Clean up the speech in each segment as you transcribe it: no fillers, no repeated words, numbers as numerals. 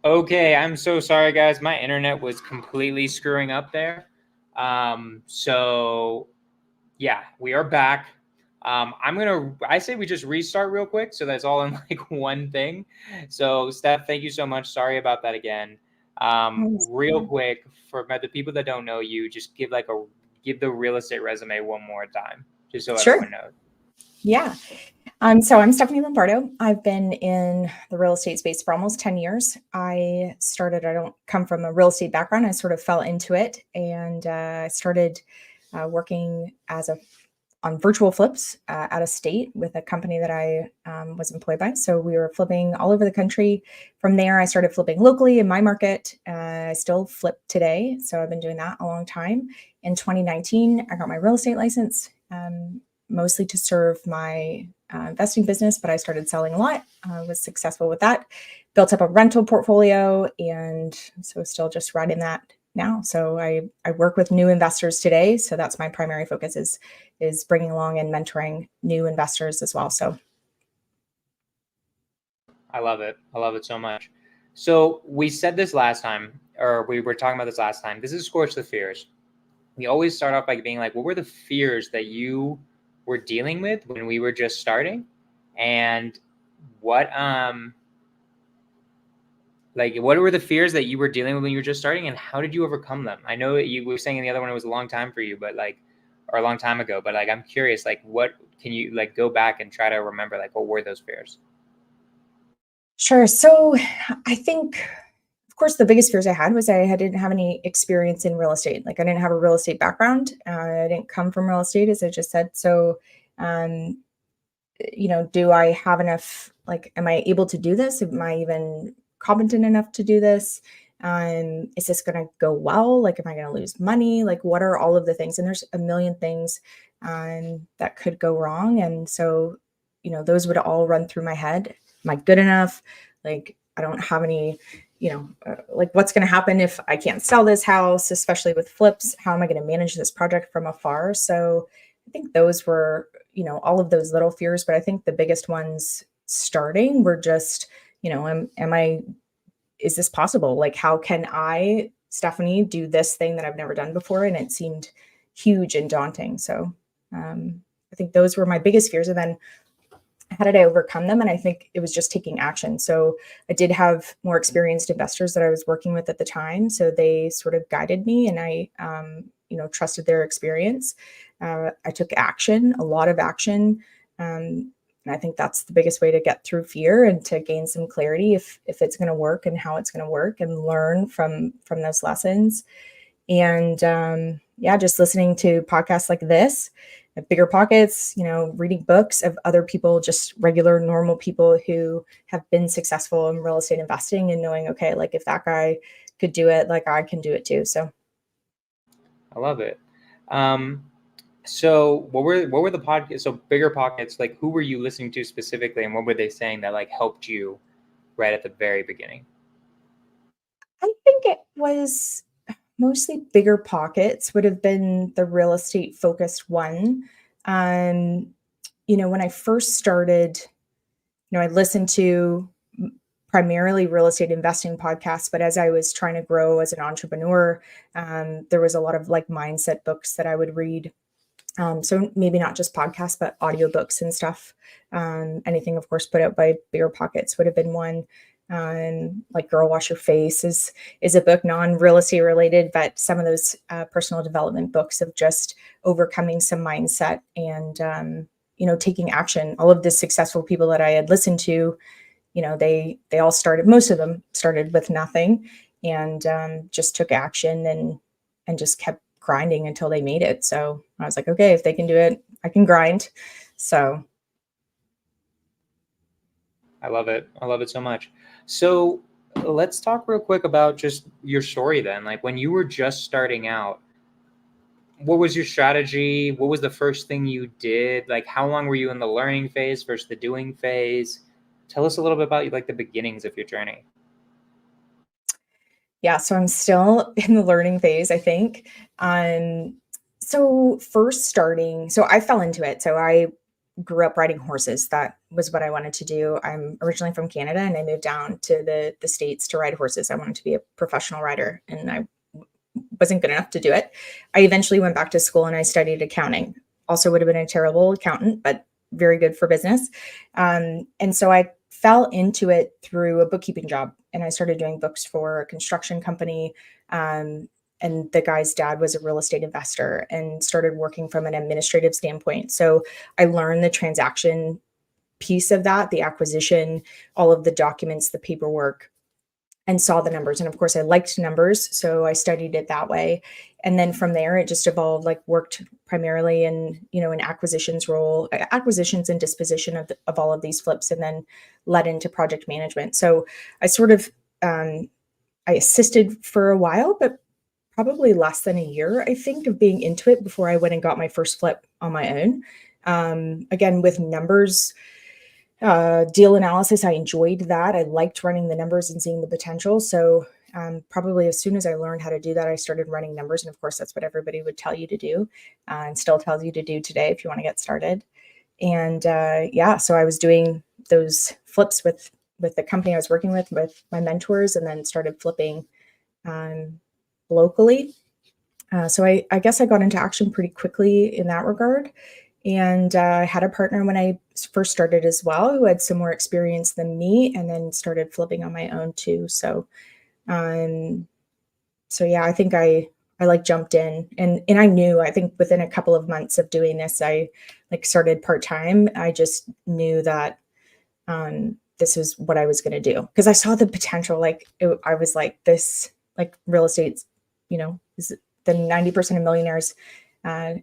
Okay, I'm so sorry, guys. My internet was completely screwing up there. So yeah, we are back. I say we just restart real quick so that's all in like one thing. So Steph, thank you so much. Sorry about that again. Real quick, for the people that don't know you, just give the real estate resume one more time, just so Sure. everyone knows. Yeah. So I'm Stephanie Lombardo. I've been in the real estate space for almost 10 years. I don't come from a real estate background. I sort of fell into it and I started working on virtual flips out of state with a company that I was employed by. So we were flipping all over the country. From there, I started flipping locally in my market. I still flip today. So I've been doing that a long time. In 2019, I got my real estate license, mostly to serve my investing business, but I started selling a lot, was successful with that, built up a rental portfolio, and so still just riding that now. So I work with new investors today. So that's my primary focus is bringing along and mentoring new investors as well. So I love it. I love it so much. So we said this last time, or we were talking about this last time. This is Scorch the Fears. We always start off by being like, what were the fears that you were dealing with when we were just starting? And what were the fears that you were dealing with when you were just starting, and how did you overcome them? I know you were saying in the other one it was a long time for you, but or a long time ago, but I'm curious, what can you go back and try to remember, what were those fears? sure. So I think, of course, the biggest fears I had was I didn't have any experience in real estate. Like I didn't have a real estate background. I didn't come from real estate, as I just said. So, um, do I have enough? Like, am I able to do this? Am I even competent enough to do this? Is this going to go well? Like, am I going to lose money? Like, what are all of the things? And there's a million things that could go wrong. And so, those would all run through my head. Am I good enough? Like, I don't have any, like what's going to happen if I can't sell this house, especially with flips? How am I going to manage this project from afar? So I think those were, all of those little fears, but I think the biggest ones starting were just, is this possible? Like, how can I, Stephanie, do this thing that I've never done before? And it seemed huge and daunting. So I think those were my biggest fears. And then how did I overcome them? And I think it was just taking action. So I did have more experienced investors that I was working with at the time. So they sort of guided me and I, trusted their experience. I took action, a lot of action. And I think that's the biggest way to get through fear and to gain some clarity if it's going to work and how it's going to work and learn from those lessons. And just listening to podcasts like this, Bigger Pockets, reading books of other people, just regular, normal people who have been successful in real estate investing and knowing, okay, like if that guy could do it, like I can do it too. So I love it. So what were the podcasts? So Bigger Pockets, who were you listening to specifically, and what were they saying that helped you right at the very beginning? I think it was mostly Bigger Pockets would have been the real estate focused one. When I first started, I listened to primarily real estate investing podcasts, but as I was trying to grow as an entrepreneur, there was a lot of mindset books that I would read. So maybe not just podcasts, but audiobooks and stuff. Anything, of course, put out by Bigger Pockets would have been one. Like Girl Wash Your Face is a book, non-real estate related, but some of those personal development books of just overcoming some mindset and taking action. All of the successful people that I had listened to, they all most of them started with nothing and just took action and just kept grinding until they made it. So I was like, okay, if they can do it, I can grind. So I love it. I love it so much. So let's talk real quick about just your story then. When you were just starting out, what was your strategy? What was the first thing you did? How long were you in the learning phase versus the doing phase? Tell us a little bit about the beginnings of your journey. Yeah, so I'm still in the learning phase, I think. So first starting, so I fell into it. So I grew up riding horses. That was what I wanted to do. I'm originally from Canada, and I moved down to the States to ride horses. I wanted to be a professional rider, and I wasn't good enough to do it. I eventually went back to school and I studied accounting. Also would have been a terrible accountant, but very good for business. And so I fell into it through a bookkeeping job, and I started doing books for a construction company. And the guy's dad was a real estate investor and started working from an administrative standpoint. So I learned the transaction piece of that, the acquisition, all of the documents, the paperwork, and saw the numbers. And of course, I liked numbers, so I studied it that way. And then from there, it just evolved. Like worked primarily in an acquisitions role, acquisitions and disposition of all of these flips, and then led into project management. So I sort of I assisted for a while, but probably less than a year, I think, of being into it before I went and got my first flip on my own. Again, with numbers. Deal analysis, I enjoyed that. I liked running the numbers and seeing the potential. So probably as soon as I learned how to do that, I started running numbers. And of course, that's what everybody would tell you to do, and still tells you to do today if you want to get started. And so I was doing those flips with the company I was working with my mentors, and then started flipping locally. So I guess I got into action pretty quickly in that regard. And I had a partner when I first started as well, who had some more experience than me, and then started flipping on my own too. So yeah, I think I like jumped in, and I knew, I think within a couple of months of doing this, I like started part-time. I just knew that this was what I was going to do, because I saw the potential. I was like, this, like real estate's, is the 90% of millionaires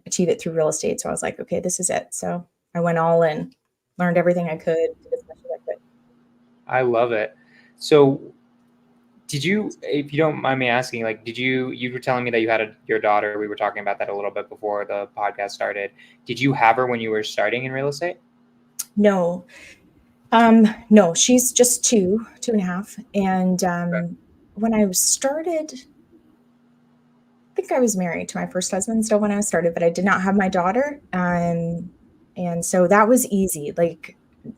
achieve it through real estate. So I was like, okay, this is it. So I went all in, learned everything I could, did as much as I could. I love it. So did you, if you don't mind me asking, like, you were telling me that you had your daughter, we were talking about that a little bit before the podcast started. Did you have her when you were starting in real estate? No, no, she's just 2.5. And Okay. when I started, I think I was married to my first husband still when I started, but I did not have my daughter. And so that was easy, like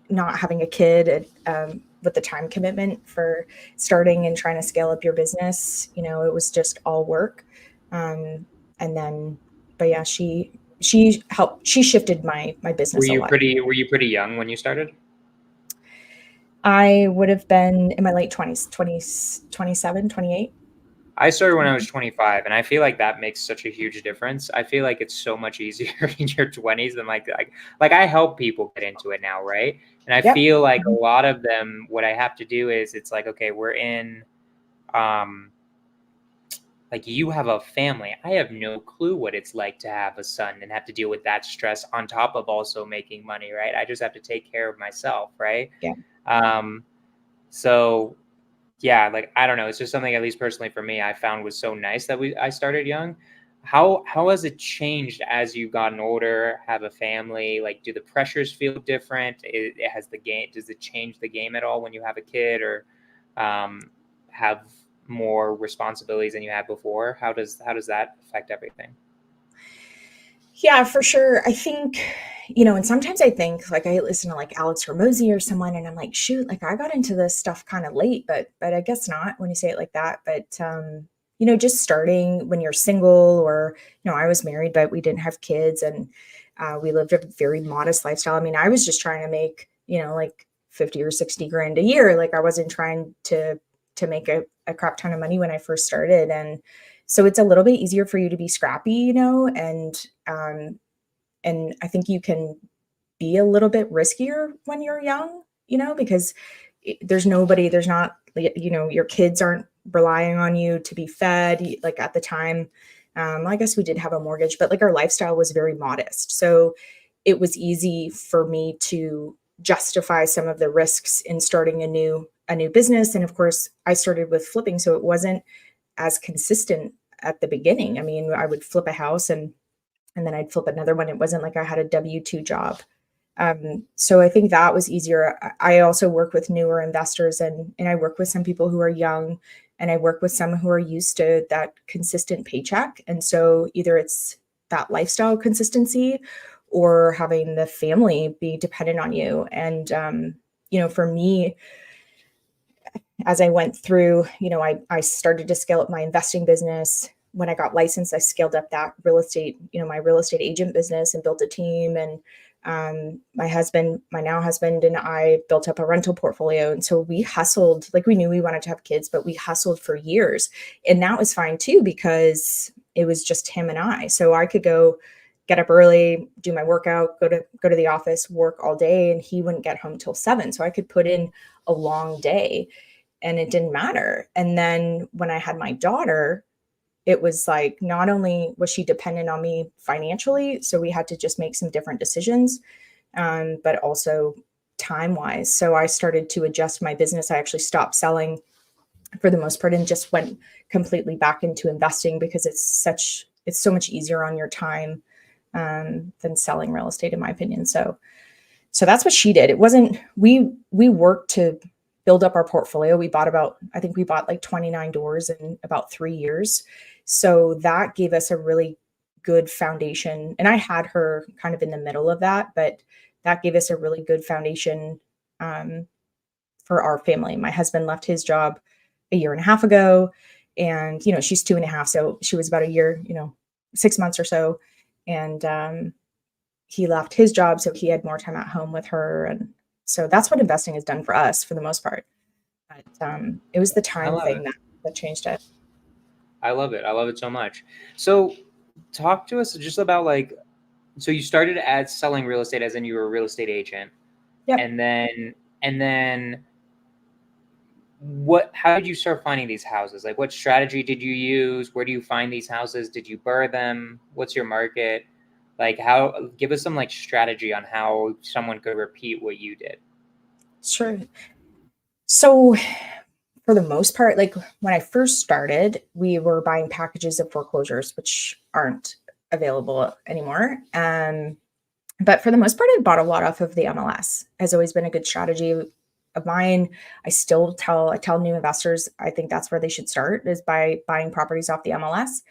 not having a kid, with the time commitment for starting and trying to scale up your business. It was just all work. And then, but yeah, she shifted my business a lot. Were you pretty young when you started? I would have been in my late 20s, 27, 28. I started when I was 25, and I feel like that makes such a huge difference. I feel like it's so much easier in your 20s than like I help people get into it now, right? And I Yep. feel like a lot of them, what I have to do is, it's like, okay, we're in, like, you have a family. I have no clue what it's like to have a son and have to deal with that stress on top of also making money, right? I just have to take care of myself, right? Yeah. So yeah, like, I don't know. It's just something, at least personally for me, I found was so nice that I started young. How has it changed as you've gotten older, have a family? Like, do the pressures feel different? Does it change the game at all when you have a kid, or have more responsibilities than you had before? How does that affect everything? Yeah, for sure. I think, and sometimes I think, like, I listen to like Alex Ramosi or someone, and I'm like, shoot, like I got into this stuff kind of late, but I guess not when you say it like that. But just starting when you're single, or I was married, but we didn't have kids, and we lived a very modest lifestyle. I mean, I was just trying to make, like 50 or 60 grand a year. Like I wasn't trying to make a crap ton of money when I first started. And so it's a little bit easier for you to be scrappy, and I think you can be a little bit riskier when you're young, because there's not, your kids aren't relying on you to be fed. Like at the time, I guess we did have a mortgage, but like our lifestyle was very modest. So it was easy for me to justify some of the risks in starting a new business. And of course, I started with flipping, so it wasn't as consistent at the beginning. I mean, I would flip a house and then I'd flip another one. It wasn't like I had a W-2 job. So I think that was easier. I also work with newer investors, and I work with some people who are young, and I work with some who are used to that consistent paycheck. And so either it's that lifestyle consistency, or having the family be dependent on you. And, for me, as I went through, I started to scale up my investing business. When I got licensed, I scaled up that real estate, my real estate agent business and built a team. And my now husband and I built up a rental portfolio. And so we hustled, like we knew we wanted to have kids, but we hustled for years. And that was fine too, because it was just him and I. So I could go get up early, do my workout, go to the office, work all day, and he wouldn't get home till 7. So I could put in a long day and it didn't matter. And then when I had my daughter, it was like, not only was she dependent on me financially, so we had to just make some different decisions, but also time wise. So I started to adjust my business. I actually stopped selling for the most part and just went completely back into investing, because it's so much easier on your time than selling real estate, in my opinion. So that's what she did. It wasn't, we worked to build up our portfolio. We bought like 29 doors in about 3 years. So that gave us a really good foundation. And I had her kind of in the middle of that, but that gave us a really good foundation for our family. My husband left his job a year and a half ago, and, she's 2.5. So she was about a year, 6 months or so. And he left his job, so he had more time at home with her. And so that's what investing has done for us for the most part. But it was the time thing that changed it. I love it. I love it so much. So talk to us just about so you started as selling real estate, as in you were a real estate agent. Yep. And then how did you start finding these houses? Like, what strategy did you use? Where do you find these houses? Did you burr them? What's your market? Give us some strategy on how someone could repeat what you did. Sure. So for the most part, like when I first started, we were buying packages of foreclosures, which aren't available anymore. But for the most part, I bought a lot off of the MLS. Has always been a good strategy of mine. I tell new investors, I think that's where they should start, is by buying properties off the MLS.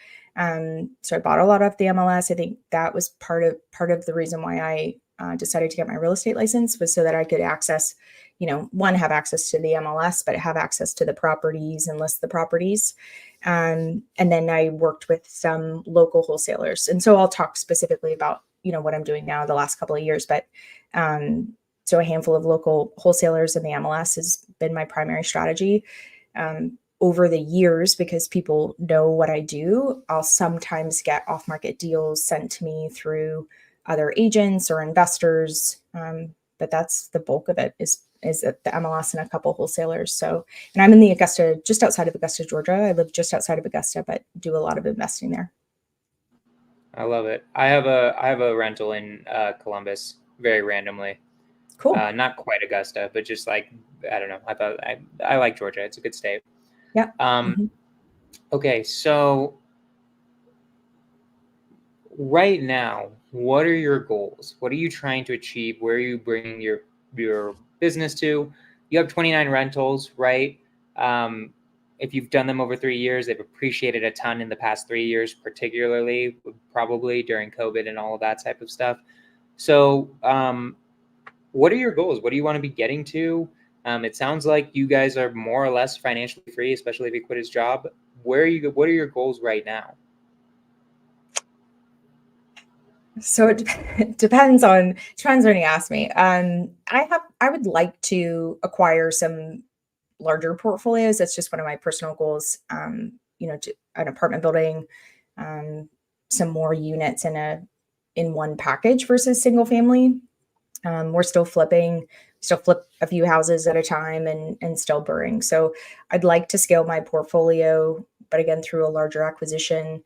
So I bought a lot off the MLS. I think that was part of the reason why I decided to get my real estate license, was so that I could access, have access to the MLS, but have access to the properties and list the properties. And then I worked with some local wholesalers. And so I'll talk specifically about, what I'm doing now the last couple of years, but so a handful of local wholesalers in the MLS has been my primary strategy. Over the years, because people know what I do, I'll sometimes get off-market deals sent to me through other agents or investors. But that's the bulk of it is at the MLS and a couple wholesalers. So, and I'm in just outside of Augusta, Georgia. I live just outside of Augusta, but do a lot of investing there. I love it. I have a rental in Columbus, very randomly. Cool. Not quite Augusta, but just I don't know. I like Georgia. It's a good state. Yeah. Okay, so right now, what are your goals? What are you trying to achieve? Where are you bringing your business to? You have 29 rentals, right? If you've done them over 3 years, they've appreciated a ton in the past 3 years, particularly probably during COVID and all of that type of stuff. So what are your goals? What do you want to be getting to? It sounds like you guys are more or less financially free, especially if he quit his job. What are your goals right now? So it depends on when you ask me. I would like to acquire some larger portfolios. That's just one of my personal goals. To an apartment building, some more units in one package versus single family. We're still flip a few houses at a time and still burring. So I'd like to scale my portfolio, but again, through a larger acquisition.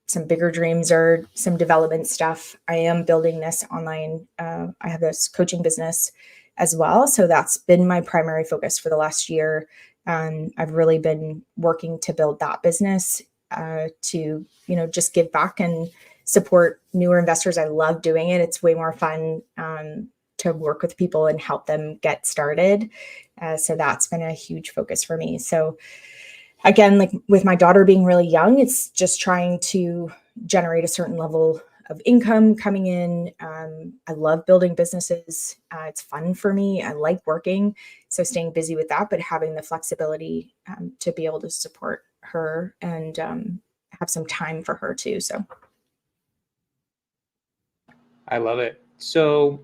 Some bigger dreams are some development stuff. I am building this online. I have this coaching business as well. So that's been my primary focus for the last year. I've really been working to build that business to, just give back and support newer investors. I love doing it. It's way more fun to work with people and help them get started. So that's been a huge focus for me. So again, like with my daughter being really young, it's just trying to generate a certain level income coming in. I love building businesses. It's fun for me. I like working. So staying busy with that, but having the flexibility to be able to support her and have some time for her too. So I love it. So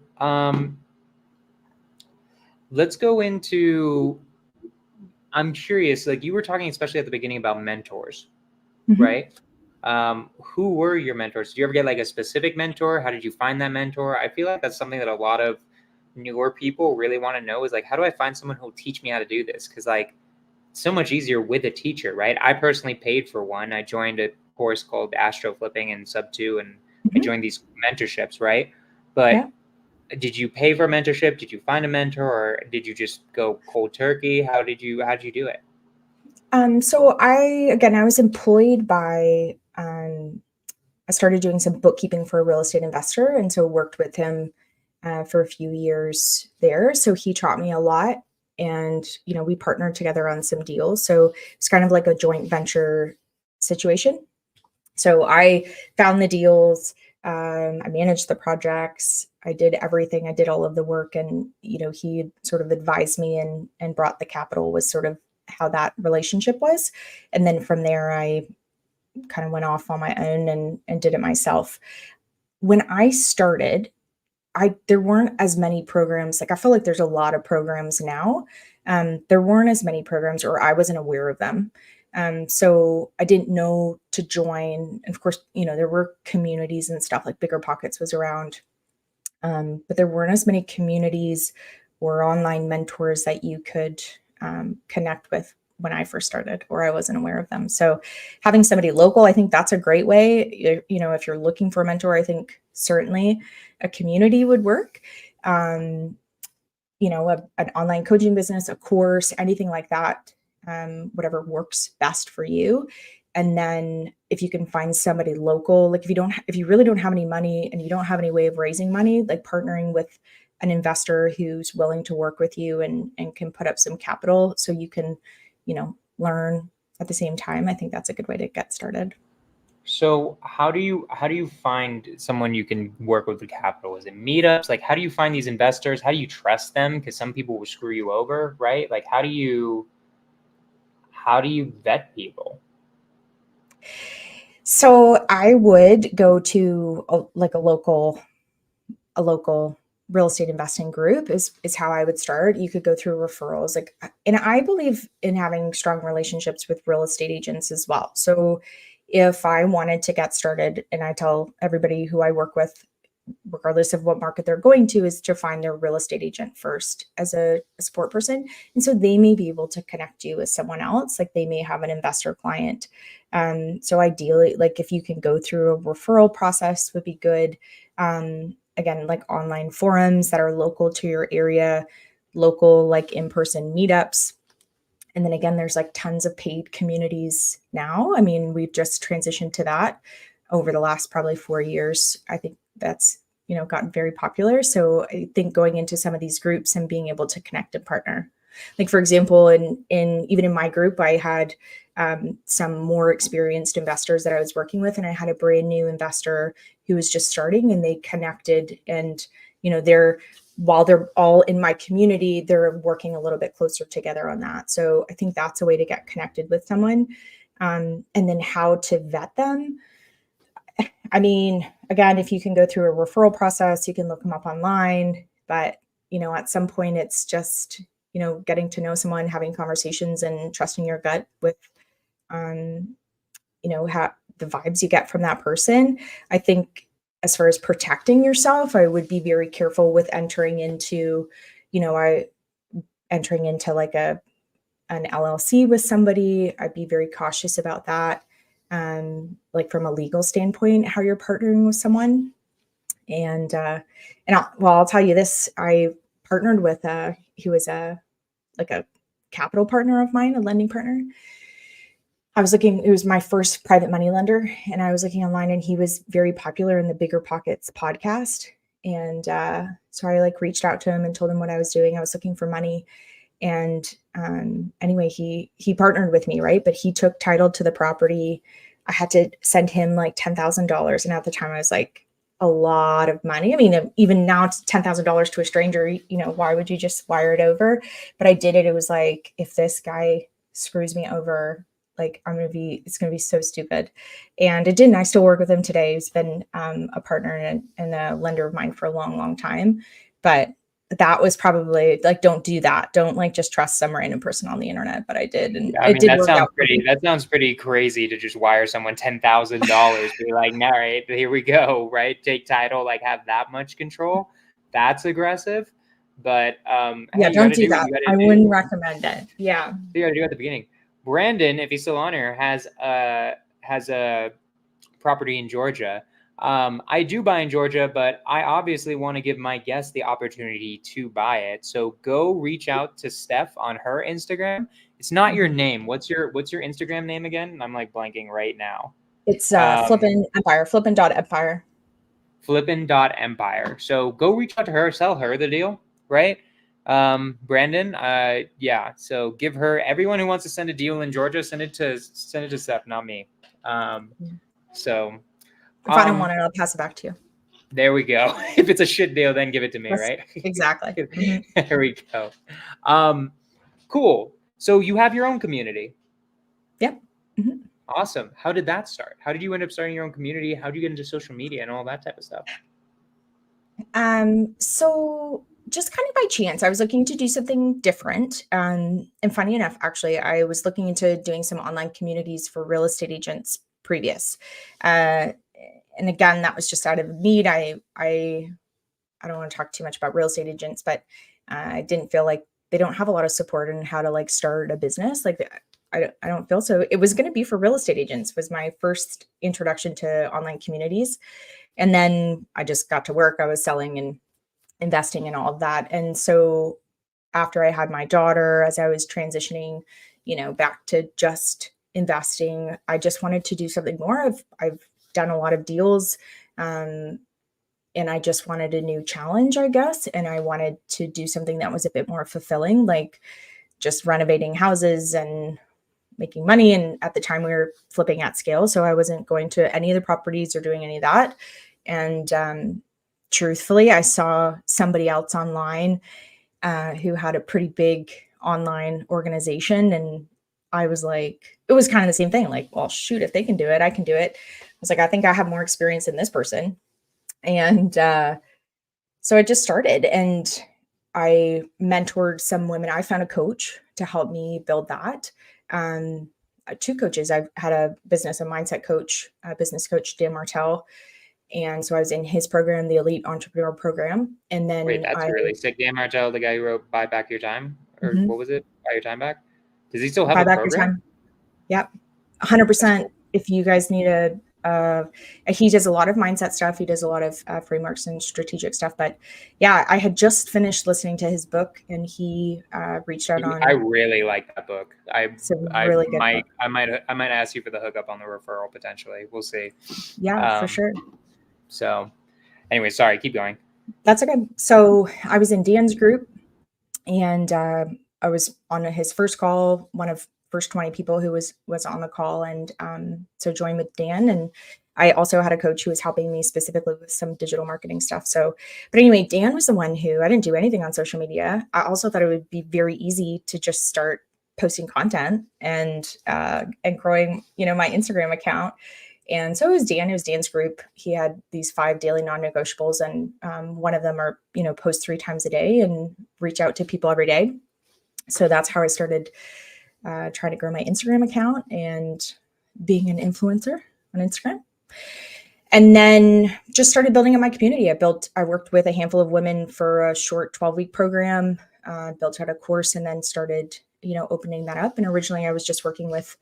let's go into, I'm curious, like you were talking, especially at the beginning, about mentors, right? Who were your mentors? Did you ever get like a specific mentor? How did you find that mentor? I feel like that's something that a lot of newer people really want to know, is like, how do I find someone who will teach me how to do this? Because like, it's so much easier with a teacher, right? I personally paid for one. I joined a course called Astro Flipping and Sub 2, and I joined these mentorships, right? But did you pay for a mentorship? Did you find a mentor, or did you just go cold turkey? How did you do it? So I was employed by, I started doing some bookkeeping for a real estate investor. And so worked with him for a few years there. So he taught me a lot, and, we partnered together on some deals. So it's kind of like a joint venture situation. So I found the deals, I managed the projects, I did everything, I did all of the work, and he sort of advised me and brought the capital, was sort of how that relationship was. And then from there, I kind of went off on my own and did it myself. When I started, there weren't as many programs. Like I feel like there's a lot of programs now. There weren't as many programs, or I wasn't aware of them. So I didn't know to join. And of course, there were communities and stuff, like Bigger Pockets was around. But there weren't as many communities or online mentors that you could connect with when I first started, or I wasn't aware of them. So having somebody local, I think that's a great way. If you're looking for a mentor, I think certainly a community would work. An online coaching business, a course, anything like that, whatever works best for you. And then if you can find somebody local, like if you really don't have any money and you don't have any way of raising money, like partnering with an investor who's willing to work with you and can put up some capital so you can, learn at the same time. I think that's a good way to get started. So how do you find someone you can work with the capital? Is it meetups? Like, how do you find these investors? How do you trust them? Because some people will screw you over, right? Like, how do you vet people? So I would go to a local real estate investing group is how I would start. You could go through referrals, and I believe in having strong relationships with real estate agents as well. So if I wanted to get started, and I tell everybody who I work with, regardless of what market they're going to, is to find their real estate agent first as a support person. And so they may be able to connect you with someone else. Like they may have an investor client. So ideally, like if you can go through a referral process would be good. Again, like online forums that are local to your area, local like in-person meetups. And then again, there's like tons of paid communities now. I mean, we've just transitioned to that over the last probably 4 years. I think that's, gotten very popular. So I think going into some of these groups and being able to connect and partner. Like for example, even in my group, I had some more experienced investors that I was working with, and I had a brand new investor who was just starting, and they connected, and while they're all in my community, they're working a little bit closer together on that. So I think that's a way to get connected with someone. And then how to vet them. I mean, again, if you can go through a referral process, you can look them up online, but at some point it's just, getting to know someone, having conversations and trusting your gut with, how the vibes you get from that person. I think as far as protecting yourself, I would be very careful with entering into like an LLC with somebody. I'd be very cautious about that. Like from a legal standpoint, how you're partnering with someone. And I'll tell you this, I partnered with he was a capital partner of mine, a lending partner. It was my first private money lender, and I was looking online, and he was very popular in the Bigger Pockets podcast. And so I reached out to him and told him what I was doing. I was looking for money. And anyway, he partnered with me, right? But he took title to the property. I had to send him like $10,000. And at the time I was like, a lot of money. I mean, even now it's $10,000 to a stranger, you know, why would you just wire it over? But I did it. It was like, if this guy screws me over, like it's going to be so stupid. And it didn't. I still work with him today. He's been a partner and a lender of mine for a long, long time. But that was probably like, don't do that. Don't like just trust some random person on the internet. But I did, and I it mean, did work out. that sounds pretty crazy to just wire someone $10,000. Be like, all right, here we go, right? Take title, like have that much control. That's aggressive. But Yeah, hey, you don't gotta do do what that. you gotta I do. wouldn't recommend it. Yeah. You gotta do at the beginning. Brandon, if he's still on here, has a property in Georgia. I do buy in Georgia, but I obviously want to give my guests the opportunity to buy it. So go reach out to Steph on her Instagram. It's not your name. What's your Instagram name again? I'm like blanking right now. It's flippin.empire. Flippin.empire. So go reach out to her, sell her the deal, right? Brandon, yeah. So give her, everyone who wants to send a deal in Georgia, send it to Steph, not me. So if I don't want it, I'll pass it back to you. There we go. If it's a shit deal, then give it to me, right? Exactly. There we go. Cool. So you have your own community. Yep. Awesome. How did that start? How did you end up starting your own community? How did you get into social media and all that type of stuff? So just kind of by chance, I was looking to do something different. And funny enough, actually, I was looking into doing some online communities for real estate agents previous. And again, that was just out of need. I don't want to talk too much about real estate agents, but I didn't feel like they don't have a lot of support on how to like start a business. Like I don't feel so. It was going to be for real estate agents was my first introduction to online communities. And then I just got to work. I was selling and investing and all of that. And so after I had my daughter, as I was transitioning, back to just investing, I just wanted to do something more. I've done a lot of deals, and I just wanted a new challenge, I guess. And I wanted to do something that was a bit more fulfilling, like just renovating houses and making money. And at the time we were flipping at scale. So I wasn't going to any of the properties or doing any of that. And truthfully, I saw somebody else online who had a pretty big online organization. And I was like, it was kind of the same thing. Like, well, shoot, if they can do it, I can do it. I was like, I think I have more experience than this person. And so I just started and I mentored some women. I found a coach to help me build that. Two coaches. I've had a business and mindset coach, business coach, Dan Martell. And so I was in his program, the Elite Entrepreneur Program. And then wait, that's really sick. Dan Martell, the guy who wrote Buy Back Your Time, or what was it? Buy Your Time Back? Does he still have Buy a Back program? Your Time. Yep. 100%. Cool. If you guys need he does a lot of mindset stuff. He does a lot of frameworks and strategic stuff. But yeah, I had just finished listening to his book and he reached out on. I really like that book. I might ask you for the hookup on the referral potentially. We'll see. Yeah, for sure. So anyway, sorry, keep going. That's okay. So I was in Dan's group and I was on his first call, one of first 20 people who was on the call. And so joined with Dan. And I also had a coach who was helping me specifically with some digital marketing stuff. So, but anyway, Dan was the one who, I didn't do anything on social media. I also thought it would be very easy to just start posting content and growing, my Instagram account. And so it was Dan, it was Dan's group. He had these 5 daily non-negotiables. And one of them are, post 3 times a day and reach out to people every day. So that's how I started trying to grow my Instagram account and being an influencer on Instagram. And then just started building up my community. I worked with a handful of women for a short 12-week program, built out a course, and then started, opening that up. And originally I was just working with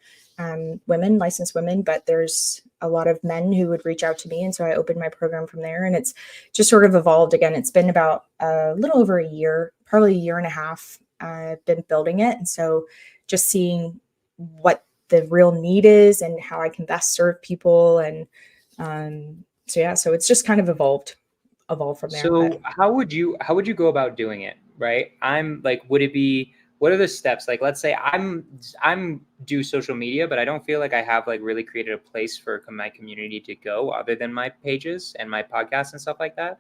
women, licensed women, but there's a lot of men who would reach out to me. And so I opened my program from there, and it's just sort of evolved. Again, it's been about a little over a year, probably a year and a half. I've been building it. And so just seeing what the real need is and how I can best serve people. And so it's just kind of evolved from there. So how would you go about doing it? Right. I'm like, would it be what are the steps? Like, let's say I'm do social media, but I don't feel like I have like really created a place for my community to go other than my pages and my podcasts and stuff like that.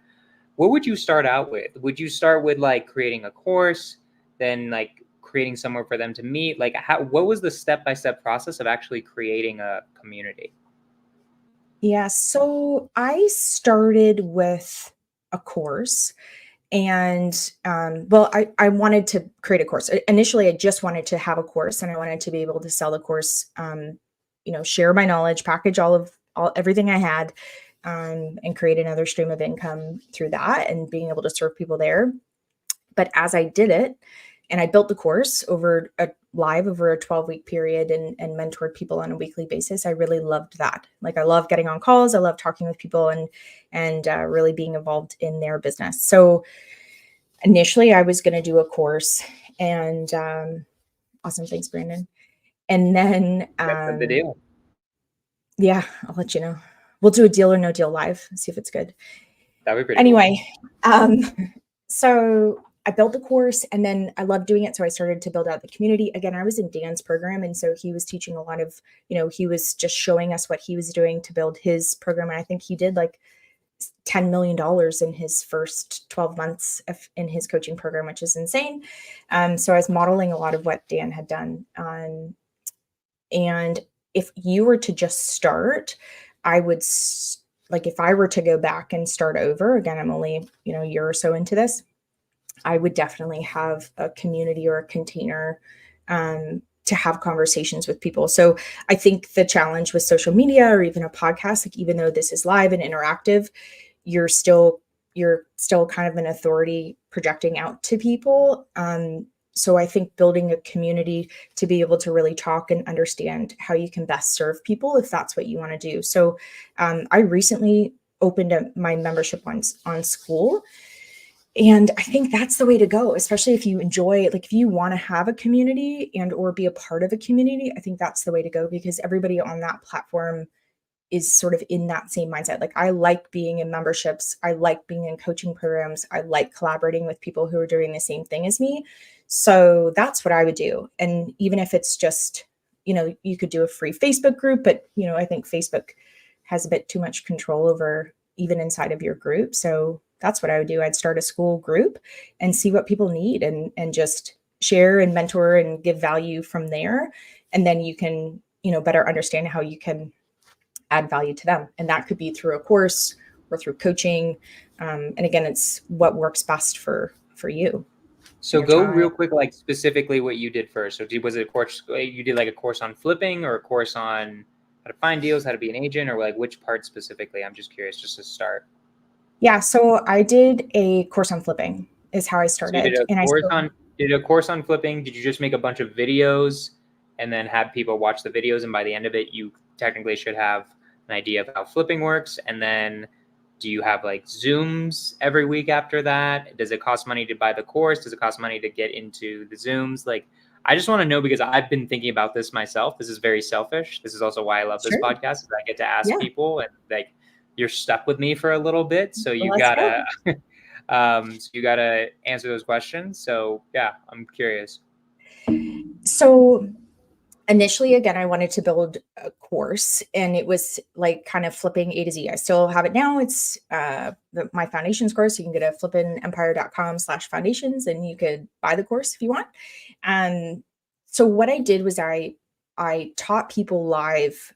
What would you start out with? Would you start with like creating a course, then like creating somewhere for them to meet? Like, what was the step-by-step process of actually creating a community? Yeah, so I started with a course. And well, I wanted to create a course. Initially, I just wanted to have a course, and I wanted to be able to sell the course, share my knowledge, package all everything I had, and create another stream of income through that and being able to serve people there. But as I did it, and I built the course over a 12-week period and mentored people on a weekly basis, I really loved that. Like, I love getting on calls. I love talking with people and really being involved in their business. So initially I was going to do a course, and awesome. Thanks, Brandon. And then, That's the deal. yeah, I'll let you know. We'll do a deal or no deal live, see if it's good. That'd be pretty Anyway, so I built the course, and then I loved doing it. So I started to build out the community. Again, I was in Dan's program. And so he was teaching a lot of, he was just showing us what he was doing to build his program. And I think he did like $10 million in his first 12 months in his coaching program, which is insane. So I was modeling a lot of what Dan had done. And if you were to just start, I would like, if I were to go back and start over again, I'm only, a year or so into this, I would definitely have a community or a container, to have conversations with people. So I think the challenge with social media or even a podcast, like, even though this is live and interactive, you're still kind of an authority projecting out to people. So I think building a community to be able to really talk and understand how you can best serve people, if that's what you want to do. So I recently opened my membership on School. And I think that's the way to go, especially if you enjoy, like, if you want to have a community and or be a part of a community, I think that's the way to go, because everybody on that platform is sort of in that same mindset. Like, I like being in memberships. I like being in coaching programs. I like collaborating with people who are doing the same thing as me. So that's what I would do. And even if it's just, you could do a free Facebook group, but, I think Facebook has a bit too much control over even inside of your group. So that's what I would do. I'd start a School group and see what people need, and just share and mentor and give value from there. And then you can, better understand how you can add value to them. And that could be through a course or through coaching. And again, it's what works best for you. So go real quick, like specifically what you did first. So was it a course, you did like a course on flipping, or a course on how to find deals, how to be an agent, or like which part specifically? I'm just curious, just to start. Yeah. So I did a course on flipping is how I started. So you did a course on flipping. Did you just make a bunch of videos and then have people watch the videos? And by the end of it, you technically should have an idea of how flipping works. And then do you have like Zooms every week after that? Does it cost money to buy the course? Does it cost money to get into the Zooms? Like, I just want to know, because I've been thinking about this myself. This is very selfish. This is also why I love this podcast, is I get to ask people, and like, you're stuck with me for a little bit. So you gotta, answer those questions. So yeah, I'm curious. So initially, again, I wanted to build a course, and it was like kind of flipping A to Z. I still have it now. It's my foundations course. You can go to flippinempire.com/foundations, and you could buy the course if you want. So what I did was I taught people live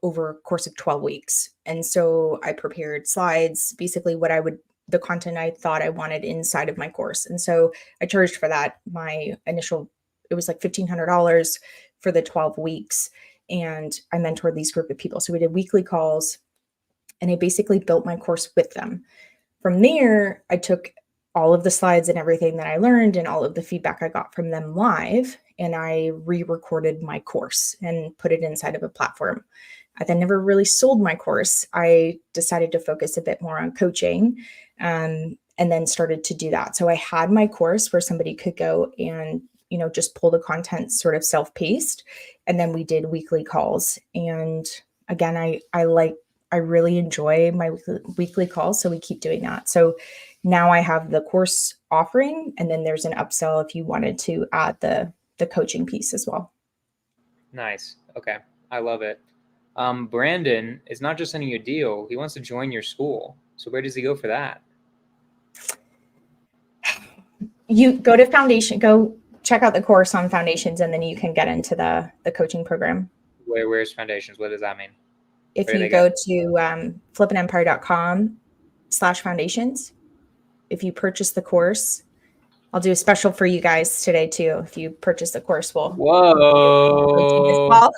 over a course of 12 weeks. And so I prepared slides, basically the content I thought I wanted inside of my course. And so I charged for that. It was like $1,500 for the 12 weeks. And I mentored these group of people. So we did weekly calls, and I basically built my course with them. From there, I took all of the slides and everything that I learned and all of the feedback I got from them live, and I re-recorded my course and put it inside of a platform. I then never really sold my course. I decided to focus a bit more on coaching, and then started to do that. So I had my course where somebody could go and, just pull the content sort of self-paced. And then we did weekly calls. And again, I I really enjoy my weekly calls. So we keep doing that. So now I have the course offering, and then there's an upsell if you wanted to add the coaching piece as well. Nice. Okay. I love it. Brandon is not just sending you a deal. He wants to join your school. So where does he go for that? You go to Foundation, go check out the course on Foundations, and then you can get into the coaching program. Where's Foundations? What does that mean? If you go to flippinempire.com/foundations, if you purchase the course, I'll do a special for you guys today too. If you purchase the course, we'll coaching as well.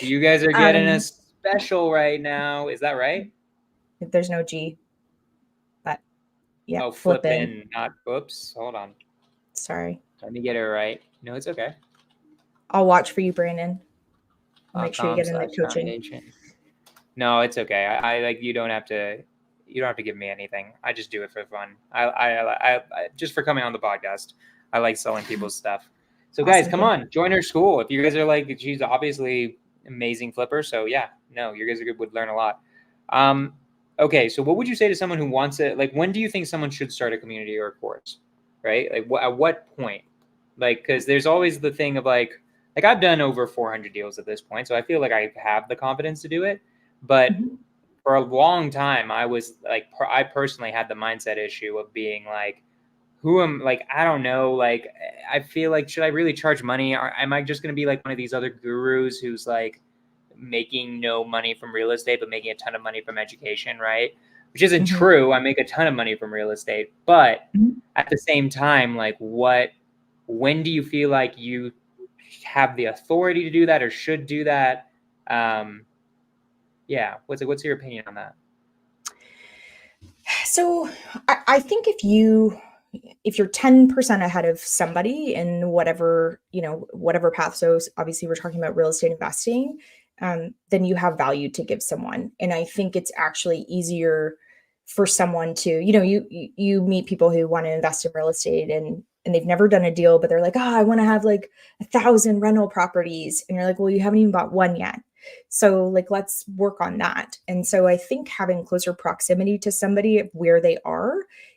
You guys are getting a special right now. Is that right? There's no G, but yeah. Oh, flippin', not oops. Hold on. Sorry. Let me get it right. No, it's okay. I'll watch for you, Brandon. I'll make sure you get in the coaching. Foundation. No, it's okay. I like you don't have to give me anything. I just do it for fun. I just for coming on the podcast. I like selling people's stuff. So awesome. Guys, come on, join our school. If you guys are like, she's obviously amazing flipper. So yeah, no, you guys would learn a lot. Okay, so what would you say to someone who wants it? Like, when do you think someone should start a community or a course? Right? Like, at what point? Like, because there's always the thing of like I've done over 400 deals at this point, so I feel like I have the confidence to do it. But for a long time, I was like, I personally had the mindset issue of being like, I don't know, like, I feel like, should I really charge money? Or am I just going to be like one of these other gurus who's like making no money from real estate, but making a ton of money from education, right? Which isn't true. I make a ton of money from real estate, but at the same time, like when do you feel like you have the authority to do that or should do that? Yeah. What's your opinion on that? So I think if you're 10% ahead of somebody in whatever path, so obviously we're talking about real estate investing, then you have value to give someone. And I think it's actually easier for someone to, you meet people who want to invest in real estate and they've never done a deal, but they're like, I want to have like 1,000 rental properties. And you're like, well, you haven't even bought one yet. So like, let's work on that. And so I think having closer proximity to somebody where they are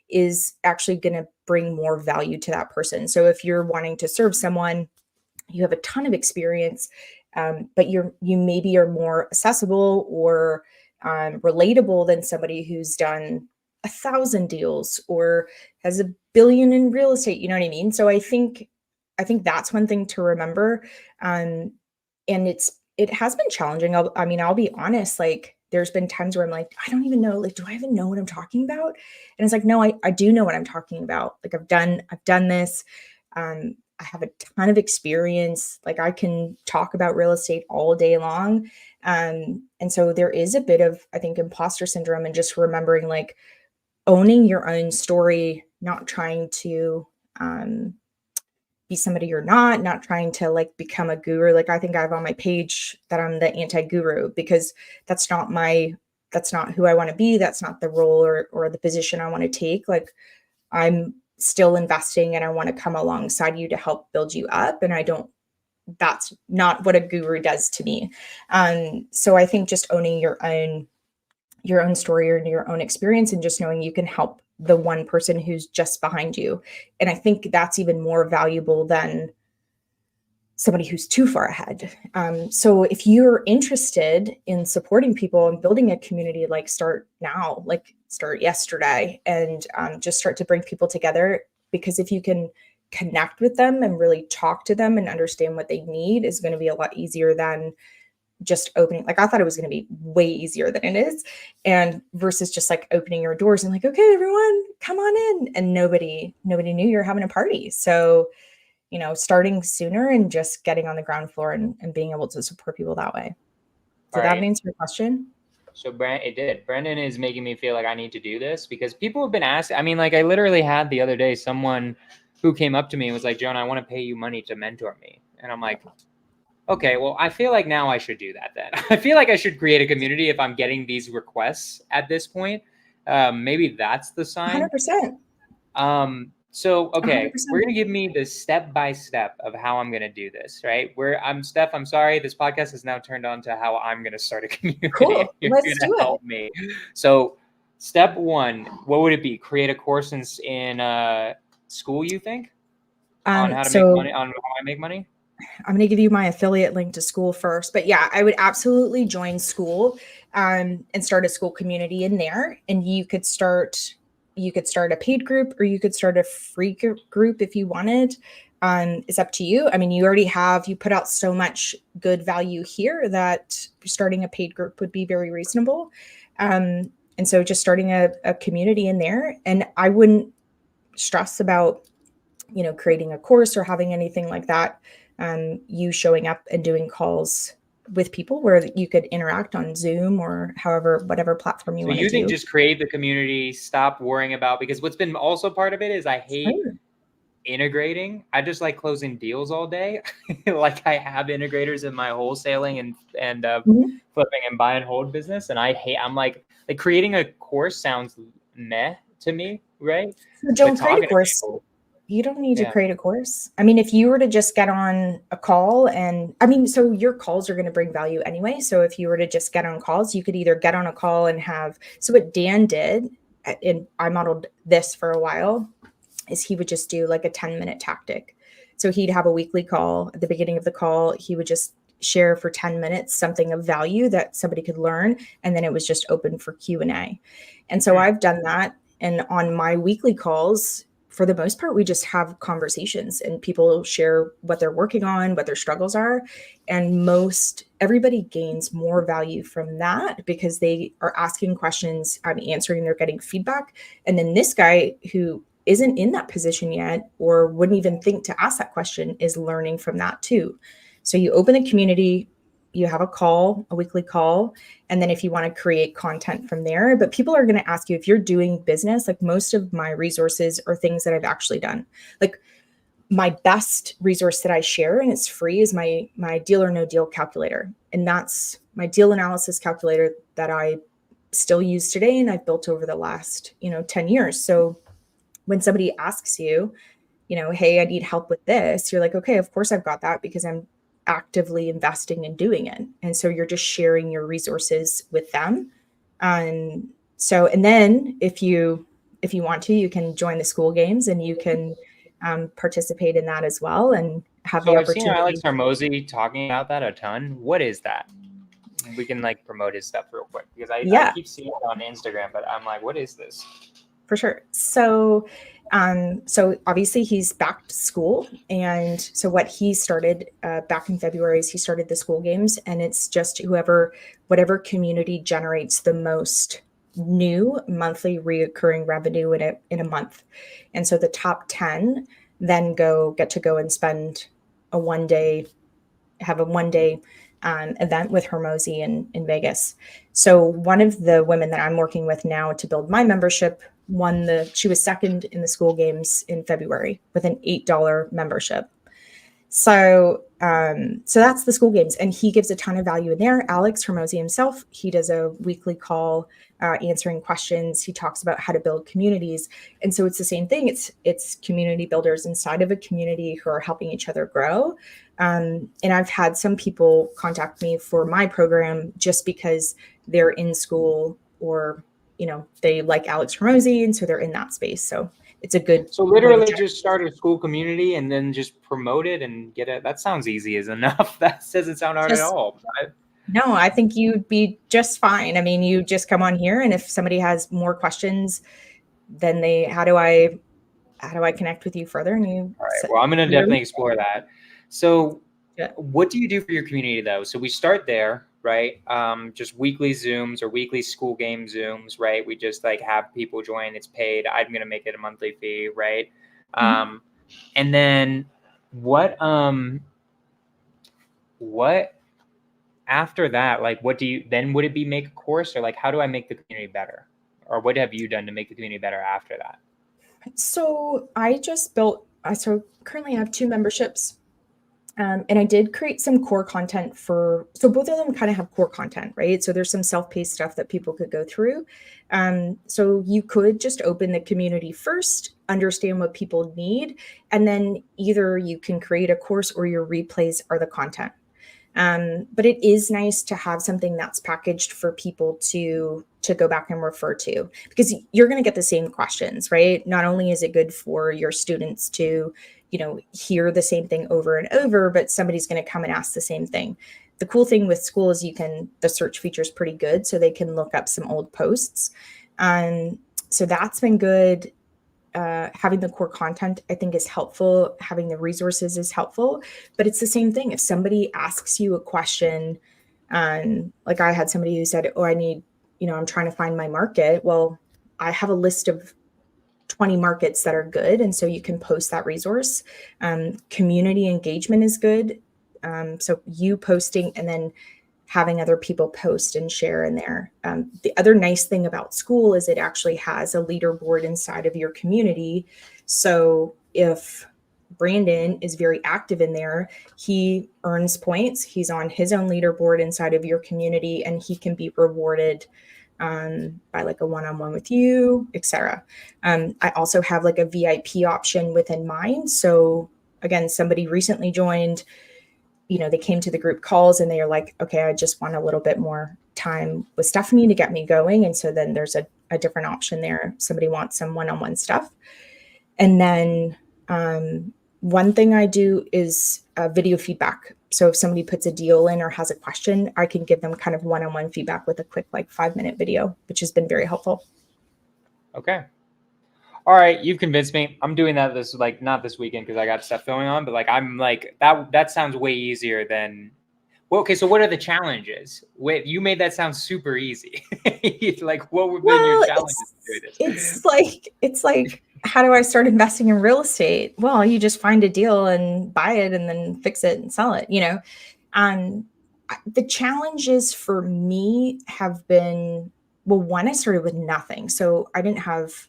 is actually going to bring more value to that person. So if you're wanting to serve someone, you have a ton of experience, but you maybe are more accessible or relatable than somebody who's done 1,000 deals or has $1 billion in real estate. You know what I mean? So I think that's one thing to remember. And it has been challenging. I'll be honest, like there's been times where I'm like, I don't even know, like, do I even know what I'm talking about? And it's like, no, I do know what I'm talking about. Like I've done this. I have a ton of experience. Like I can talk about real estate all day long. And so there is a bit of, I think, imposter syndrome and just remembering like owning your own story, not trying to, be somebody you're not trying to like become a guru. Like I think I have on my page that I'm the anti-guru because that's not who I want to be. That's not the role or the position I want to take. Like I'm still investing and I want to come alongside you to help build you up. And that's not what a guru does to me. So I think just owning your own story or your own experience and just knowing you can help the one person who's just behind you. And I think that's even more valuable than somebody who's too far ahead. So if you're interested in supporting people and building a community, like start now, like start yesterday and just start to bring people together, because if you can connect with them and really talk to them and understand what they need is going to be a lot easier than just opening. Like I thought it was going to be way easier than it is, and versus just like opening your doors and like, okay, everyone come on in, and nobody knew you're having a party. So, starting sooner and just getting on the ground floor and being able to support people that way. Did that answer your question? So it did. Brendan is making me feel like I need to do this because people have been asking. I mean, like I literally had the other day someone who came up to me and was like, Jonah, I want to pay you money to mentor me. And I'm like, okay, well, I feel like now I should do that then. I feel like I should create a community if I'm getting these requests at this point. Maybe that's the sign. 100%. So, okay, we're 100%. gonna give me the step by step of how I'm gonna do this, right? Where I'm Steph, I'm sorry, this podcast has now turned on to how I'm gonna start a community. Cool. You're Let's gonna do it. help me. So, step one, what would it be? Create a course in school, you think, on how to make money, So on how I make money? I'm going to give you my affiliate link to school first. But yeah, I would absolutely join school and start a school community in there. And you could start a paid group or you could start a free group if you wanted. It's up to you. I mean, you put out so much good value here that starting a paid group would be very reasonable. And so just starting a community in there. And I wouldn't stress about creating a course or having anything like that. You showing up and doing calls with people where you could interact on Zoom or whatever platform you So want to you think do. just create the community, stop worrying about, because what's been also part of it is I hate Sure. integrating. I just like closing deals all day. Like I have integrators in my wholesaling and Mhm. flipping and buy and hold business, and I'm like creating a course sounds meh to me, right? So But don't create a talking to course. people, You don't need to yeah. create a course. I mean, if you were to just get on a call so your calls are going to bring value anyway. So if you were to just get on calls, you could either get on a call and so what Dan did, and I modeled this for a while, is he would just do like a 10-minute tactic. So he'd have a weekly call. At the beginning of the call, he would just share for 10 minutes something of value that somebody could learn, and then it was just open for Q&A. And so I've done that, and on my weekly calls, for the most part, we just have conversations and people share what they're working on, what their struggles are. And everybody gains more value from that because they are asking questions, I'm answering, they're getting feedback. And then this guy who isn't in that position yet or wouldn't even think to ask that question is learning from that too. So you open a community, you have a weekly call, and then if you want to create content from there. But people are going to ask you if you're doing business. Like most of my resources are things that I've actually done. Like my best resource that I share, and it's free, is my deal or no deal calculator. And that's my deal analysis calculator that I still use today and I've built over the last 10 years. So when somebody asks you, hey, I need help with this, you're like, okay, of course I've got that because I'm actively investing in doing it. And so you're just sharing your resources with them. And then if you want to, you can join the school games and you can participate in that as well and have So the I've seen Alex opportunity. Hormozy talking about that a ton. What is that? We can promote his stuff real quick because I Yeah, keep seeing it on Instagram, but I'm like, what is this? for sure. So obviously he's back to school, and so what he started back in February is he started the school games, and it's just whatever community generates the most new monthly reoccurring revenue in a month, and so the top 10 then get to go and spend a one day have a one day event with Hermosi in Vegas. So one of the women that I'm working with now to build my membership she was second in the school games in February with an $8 membership. So that's the school games, and he gives a ton of value in there. Alex Hermosi himself, he does a weekly call answering questions. He talks about how to build communities, and so it's the same thing. It's community builders inside of a community who are helping each other grow. And I've had some people contact me for my program just because they're in school or they like Alex Hermosi, and so they're in that space. So it's a good So way to literally check. just start a school community and then just promote it and get it. That sounds easy as enough. That doesn't sound hard at Just all. No, I think you'd be just fine. I mean, you just come on here, and if somebody has more questions, then how do I connect with you further? And you All right. Well, I'm going to your definitely explore that. So yeah. what do you do for your community though? So we start there, right? Just weekly Zooms or weekly school game Zooms, right? We just have people join. It's paid. I'm going to make it a monthly fee, right? Mhm. And then what after that, what do you then would it be make a course or how do I make the community better? Or what have you done to make the community better after that? So I just built. So currently I have two memberships. And I did create some core content so both of them kind of have core content, right? So there's some self-paced stuff that people could go through. So you could just open the community first, understand what people need, and then either you can create a course or your replays are the content. But it is nice to have something that's packaged for people to go back and refer to, because you're going to get the same questions, right? Not only is it good for your students to, hear the same thing over and over, but somebody's going to come and ask the same thing. The cool thing with school is the search feature is pretty good, so they can look up some old posts. So that's been good. Having the core content, I think, is helpful. Having the resources is helpful, but it's the same thing. If somebody asks you a question, like I had somebody who said, "Oh, I need, I'm trying to find my market." Well, I have a list of 20 markets that are good, and so you can post that resource. Community engagement is good. So you posting and then having other people post and share in there. The other nice thing about school is it actually has a leaderboard inside of your community. So if Brandon is very active in there, he earns points. He's on his own leaderboard inside of your community, and he can be rewarded by like a one-on-one with you, etc. I also have like a VIP option within mine. So again, somebody recently joined, they came to the group calls and they are like, okay, I just want a little bit more time with Stephanie to get me going. And so then there's a different option there. Somebody wants some one-on-one stuff. And then one thing I do is video feedback. So if somebody puts a deal in or has a question, I can give them kind of one-on-one feedback with a quick 5-minute video, which has been very helpful. Okay. All right, you've convinced me. I'm doing that not this weekend because I got stuff going on, but I'm like that sounds way easier than. Well, okay, so what are the challenges? Wait, you made that sound super easy. What would be your challenges to do this? It's like, how do I start investing in real estate? Well, you just find a deal and buy it and then fix it and sell it, The challenges for me have been, well, one, I started with nothing. So I didn't have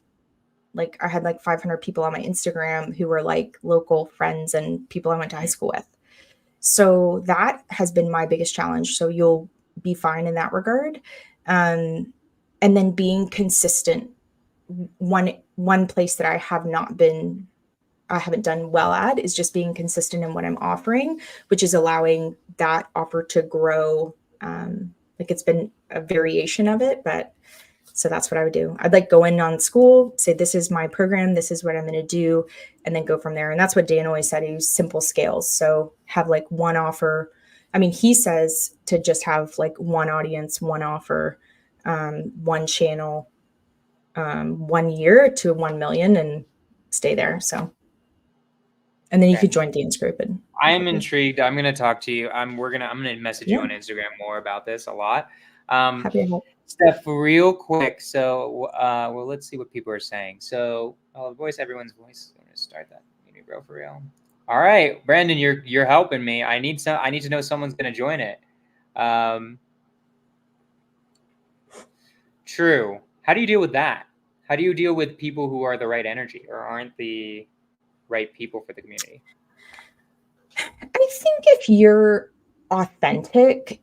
I had 500 people on my Instagram who were local friends and people I went to high school with. So that has been my biggest challenge. So you'll be fine in that regard. And then being consistent. One place that I haven't done well at is just being consistent in what I'm offering, which is allowing that offer to grow. It's been a variation of it, but so that's what I would do. I'd go in on school, say, this is my program, this is what I'm going to do, and then go from there. And that's what Dan always said. He used simple scales. So have one offer. I mean, he says to just have one audience, one offer, one channel, 1 year to 1 million and stay there. So, and then you could join Dan's group. And I am intrigued. I'm going to talk to you. I'm going to message you on Instagram more about this a lot. Happy to help. Steph, real quick. So, let's see what people are saying. So, voice everyone's voice. I'm going to start that. You need bro for real. All right, Brandon, you're helping me. I need to know someone's going to join it. True. How do you deal with that? How do you deal with people who are the right energy or aren't the right people for the community? I think if you're authentic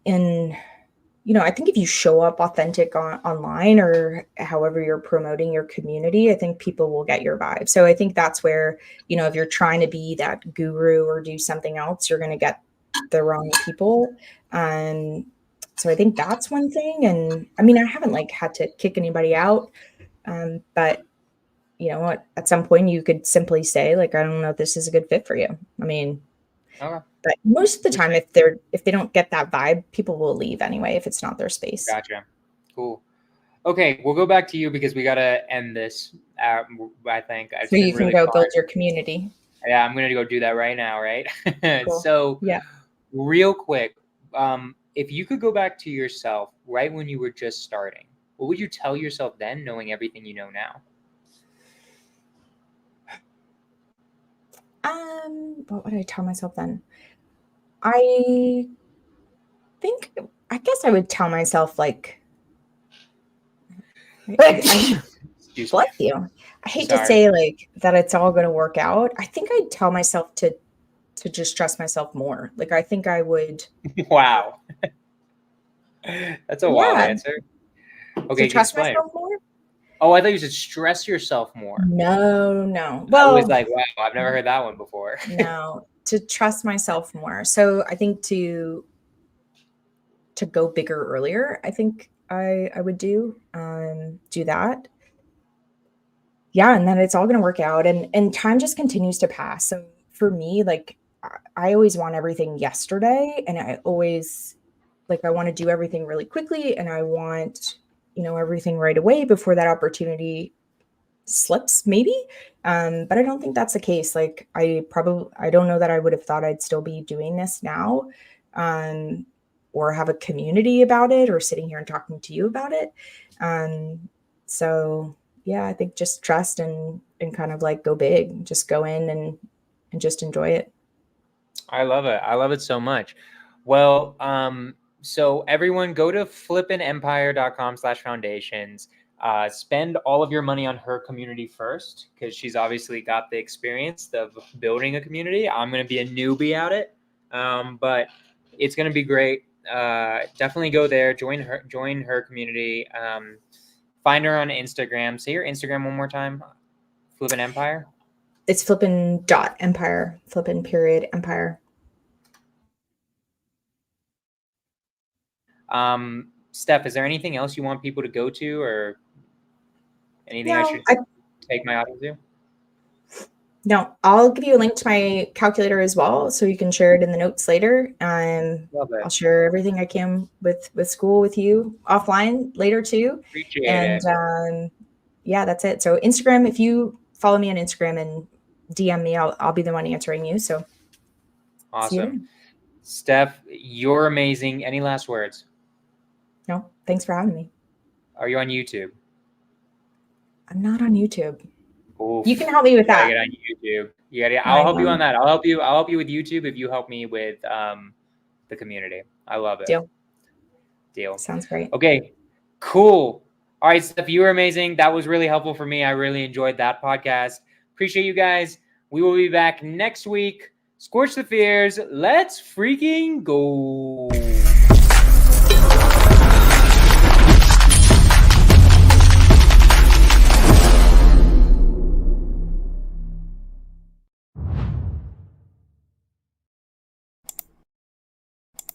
I think if you show up authentic online or however you're promoting your community, I think people will get your vibe. So I think that's where, if you're trying to be that guru or do something else, you're going to get the wrong people. So I think that's one thing. And I mean, I haven't had to kick anybody out. But you know what, at some point you could simply say I don't know if this is a good fit for you. I mean, okay. But most of the time, if they don't get that vibe, people will leave anyway if it's not their space. Gotcha. Cool. Okay, we'll go back to you because we got to end this. I think. So you can go build your community. Yeah, I'm going to go do that right now, right? Cool. So, yeah. Real quick, if you could go back to yourself right when you were just starting, what would you tell yourself then, knowing everything you know now? What would I tell myself then? I guess I would tell myself bless you. I hate to say that it's all going to work out. I think I'd tell myself to to just trust myself more. Like, I think I would. Wow. That's a wild Yeah. answer. To Okay, trust explain. myself more? Oh, I thought you said stress yourself more. No. I was Well, like, wow, I've never heard that one before. no, to trust myself more. So I think to go bigger earlier, I think I would do that. Yeah, and then it's all going to work out, and time just continues to pass. So for me, like, I always want everything yesterday, and I always, like, I want to do everything really quickly, and I want, everything right away before that opportunity slips, maybe. But I don't think that's the case. Like, I don't know that I would have thought I'd still be doing this now, um, or have a community about it, or sitting here and talking to you about it. So yeah, I think just trust and kind of like go big, just go in and just enjoy it. I love it. I love it so much. Well, so everyone go to flippinempire.com/foundations. Spend all of your money on her community first, because she's obviously got the experience of building a community. I'm going to be a newbie at it, but it's going to be great. Definitely go there, join her community. Find her on Instagram. Say your Instagram one more time. Flippin' Empire. It's flippin.empire, flippin.empire. Steph, is there anything else you want people to go to, or anything I should take my audience to? No, I'll give you a link to my calculator as well, so you can share it in the notes later. I'll share everything I can with school with you offline later too. Appreciate it. Yeah, that's it. So Instagram, if you follow me on Instagram and DM me, I'll be the one answering you. So awesome. Steph, you're amazing. Any last words? No, thanks for having me. Are you on YouTube? I'm not on YouTube. Oof. You can help me with that. Get on YouTube. You gotta. I'll help you on that. I'll help you with YouTube if you help me with the community. I love it. Deal. Sounds great. Okay, cool. All right, Steph, you were amazing. That was really helpful for me. I really enjoyed that podcast. Appreciate you guys. We will be back next week. Scorch the fears. Let's freaking go.